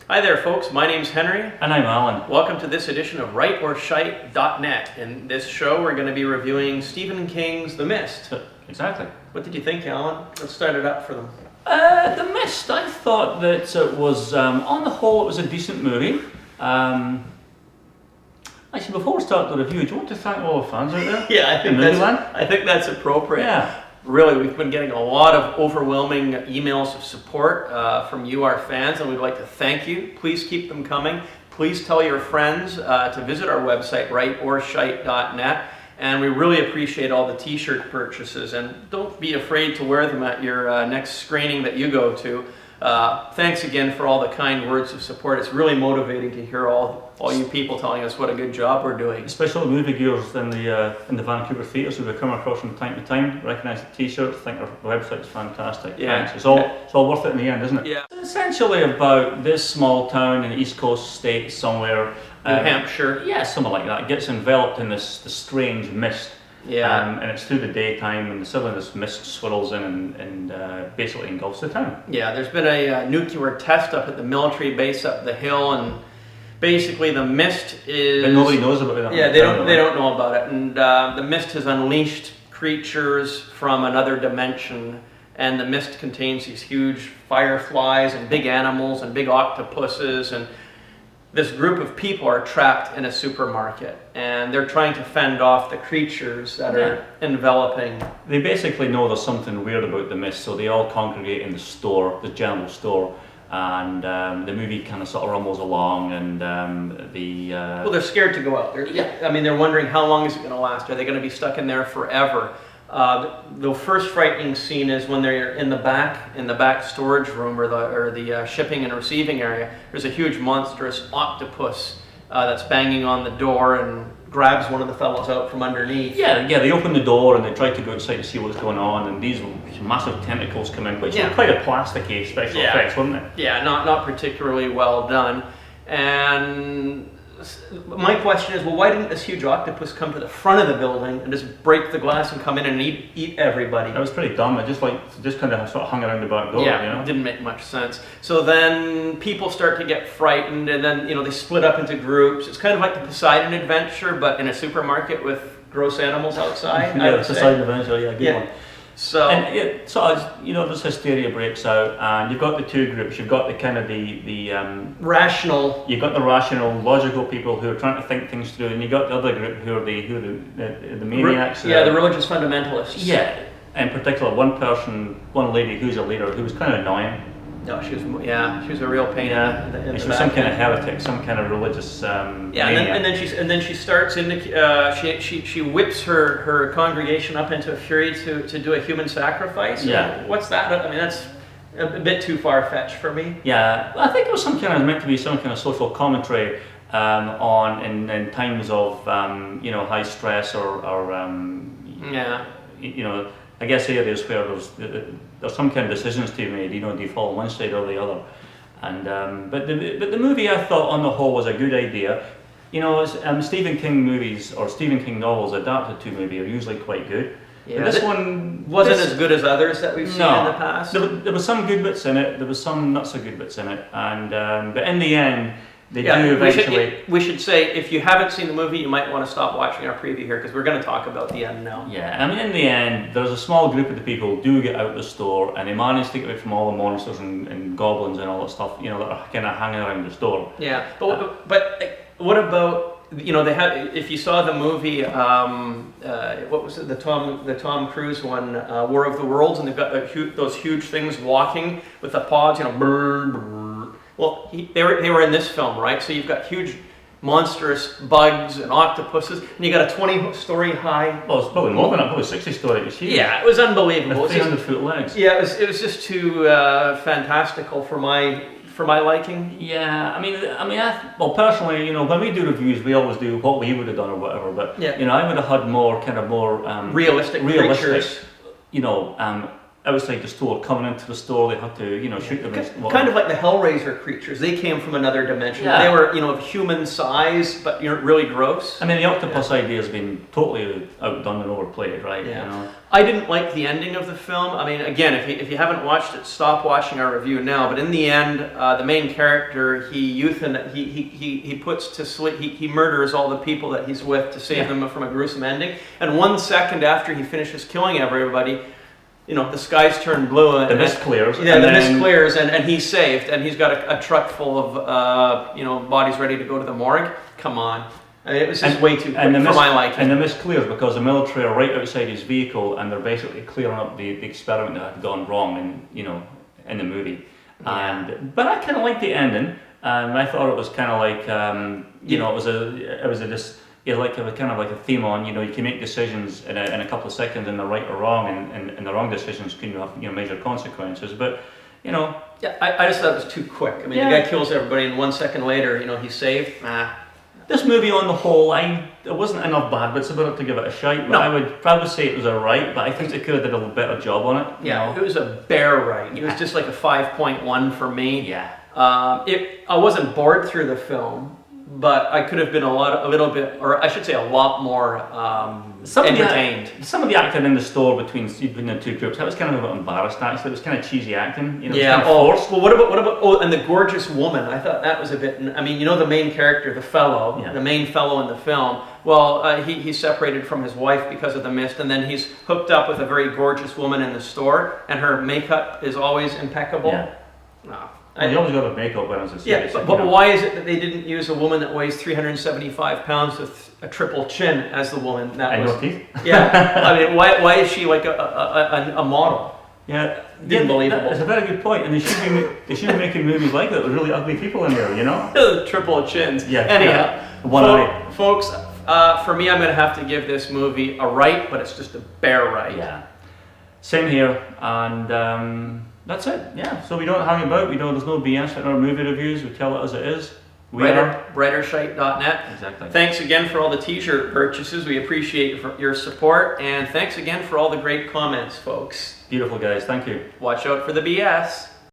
Hi there, folks. My name's Henry. And I'm Alan. Welcome to this edition of WriteOrShite.net. In this show, we're going to be reviewing Stephen King's The Mist. Exactly. What did you think, Alan? Let's start it up for them. The Mist, I thought that it was, on the whole, it was a decent movie. Actually, before we start the review, do you want to thank all the fans out there? Yeah, I think that's appropriate. Yeah. Really, we've been getting a lot of overwhelming emails of support from you, our fans, and we'd like to thank you. Please keep them coming. Please tell your friends to visit our website, WriteOrShite.net, and we really appreciate all the t-shirt purchases, and don't be afraid to wear them at your next screening that you go to. Thanks again for all the kind words of support. It's really motivating to hear all you people telling us what a good job we're doing. Especially the movie gears in the Vancouver theatres who we come across from time to time, recognise the t-shirts, think our website's fantastic. Yeah. Thanks. It's all worth it in the end, isn't it? Yeah. It's essentially about this small town in the East Coast state somewhere. New Hampshire. Yeah, something like that. It gets enveloped in this strange mist. Yeah. And it's through the daytime, and suddenly this mist swirls in and basically engulfs the town. Yeah, there's been a nuclear test up at the military base up the hill, and basically the mist is... But nobody knows about it. Yeah, they don't know about it, and the mist has unleashed creatures from another dimension, and the mist contains these huge fireflies and big animals and big octopuses, and this group of people are trapped in a supermarket, and they're trying to fend off the creatures that are enveloping. They basically know there's something weird about the mist, so they all congregate in the store, the general store, and the movie kind of sort of rumbles along, and well, they're scared to go out. They're wondering how long is it going to last? Are they going to be stuck in there forever? The first frightening scene is when they're in the back storage room or the shipping and receiving area. There's a huge monstrous octopus that's banging on the door and grabs one of the fellows out from underneath. Yeah, they open the door and they try to go inside to see what's going on, and these massive tentacles come in, which were quite a plasticky special effects, wasn't it? Yeah, not particularly well done. And my question is, well, why didn't this huge octopus come to the front of the building and just break the glass and come in and eat everybody? That was pretty dumb. It just kind of sort of hung around the back door. Yeah, it didn't make much sense. So then people start to get frightened, and then they split up into groups. It's kind of like the Poseidon Adventure, but in a supermarket with gross animals outside. Yeah, the Poseidon Adventure. Yeah, good one. So, this hysteria breaks out, and you've got the two groups. You've got the kind of the rational. You've got the rational, logical people who are trying to think things through, and you've got the other group who are the maniacs. The religious fundamentalists. Yeah, in particular, one lady who's a leader who was kind of annoying. No, she was a real pain in the she was some kind of heretic, some kind of religious. And then she starts into she whips her congregation up into a fury to do a human sacrifice. Yeah. What's that? I mean, that's a bit too far-fetched for me. Yeah, I think it was meant to be some kind of social commentary on in times of high stress or I guess areas where there's some kind of decisions to be made. Do you fall on one side or the other? And but the movie, I thought on the whole was a good idea. Stephen King movies or Stephen King novels adapted to movie are usually quite good. Yeah, but this one wasn't as good as others that we've seen in the past. There was some good bits in it. There was some not so good bits in it, and but in the end. They do eventually. We should say, if you haven't seen the movie, you might want to stop watching our preview here, because we're going to talk about the end now. Yeah, I mean, in the end, there's a small group of the people who do get out of the store, and they manage to get away from all the monsters and goblins and all that stuff, that are kind of hanging around the store. Yeah, but what about, they had, if you saw the movie, what was it, the Tom Cruise one, War of the Worlds, and they've got those huge things walking with the paws, brr, brr. Well, they were in this film, right? So you've got huge, monstrous bugs and octopuses, and you got a 20-story high. Well, it's probably more than that, probably 60-story. It was huge. Yeah, it was unbelievable. 300-foot legs. Yeah, it was just too fantastical for my liking. Yeah, I mean, personally, when we do reviews, we always do what we would have done or whatever. But I would have had more realistic creatures. outside the store, coming into the store, they had to, shoot them. Kind of like the Hellraiser creatures. They came from another dimension. Yeah. They were, of human size, but really gross. I mean, the octopus idea has been totally outdone and overplayed, right? Yeah. I didn't like the ending of the film. I mean, again, if you haven't watched it, stop watching our review now. But in the end, the main character, he puts to sleep, he murders all the people that he's with to save them from a gruesome ending. And 1 second after he finishes killing everybody, the skies turn blue. And the mist clears. Yeah, the mist clears, and he's saved. And he's got a truck full of, bodies ready to go to the morgue. Come on. I mean, it was just way too quick for my liking. And the mist clears because the military are right outside his vehicle, and they're basically clearing up the experiment that had gone wrong in the movie. Yeah. But I kind of liked the ending. I thought it was kind of like it was kind of like a theme on you can make decisions in a couple of seconds and they're right or wrong, and the wrong decisions can have major consequences. But yeah, I just thought it was too quick. I mean, the guy kills everybody, and 1 second later, he's saved. This movie on the whole, it wasn't enough bad bits about it to give it a shite, but I would probably say it was alright, but I think they could have did a little better job on it. Yeah, it was a bare right. It was just like a 5.1 for me. Yeah. I wasn't bored through the film, but I could have been a lot more entertained. Some of the acting in the store between the two groups, I was kind of a bit embarrassed actually. It was kind of cheesy acting. It was kind of forced. Well, what about? And the gorgeous woman. I thought that was a bit. I mean, the main character, the main fellow in the film. Well, he's separated from his wife because of the mist, and then he's hooked up with a very gorgeous woman in the store, and her makeup is always impeccable. Yeah. No. You always got a makeup when I was a serious. Yeah, but why is it that they didn't use a woman that weighs 375 pounds with a triple chin as the woman that and was? no teeth. Yeah, I mean, why is she like a model? Yeah, unbelievable. That's a very good point, and they should be making movies like that with really ugly people in there, Triple chins. Yeah. Anyhow, folks, for me, I'm going to have to give this movie a right, but it's just a bare right. Yeah. Same here, and. That's it, yeah. So we don't hang about, there's no BS in our movie reviews, we tell it as it is. Brightershite.net. Exactly. Thanks again for all the t-shirt purchases, we appreciate your support, and thanks again for all the great comments, folks. Beautiful guys, thank you. Watch out for the BS.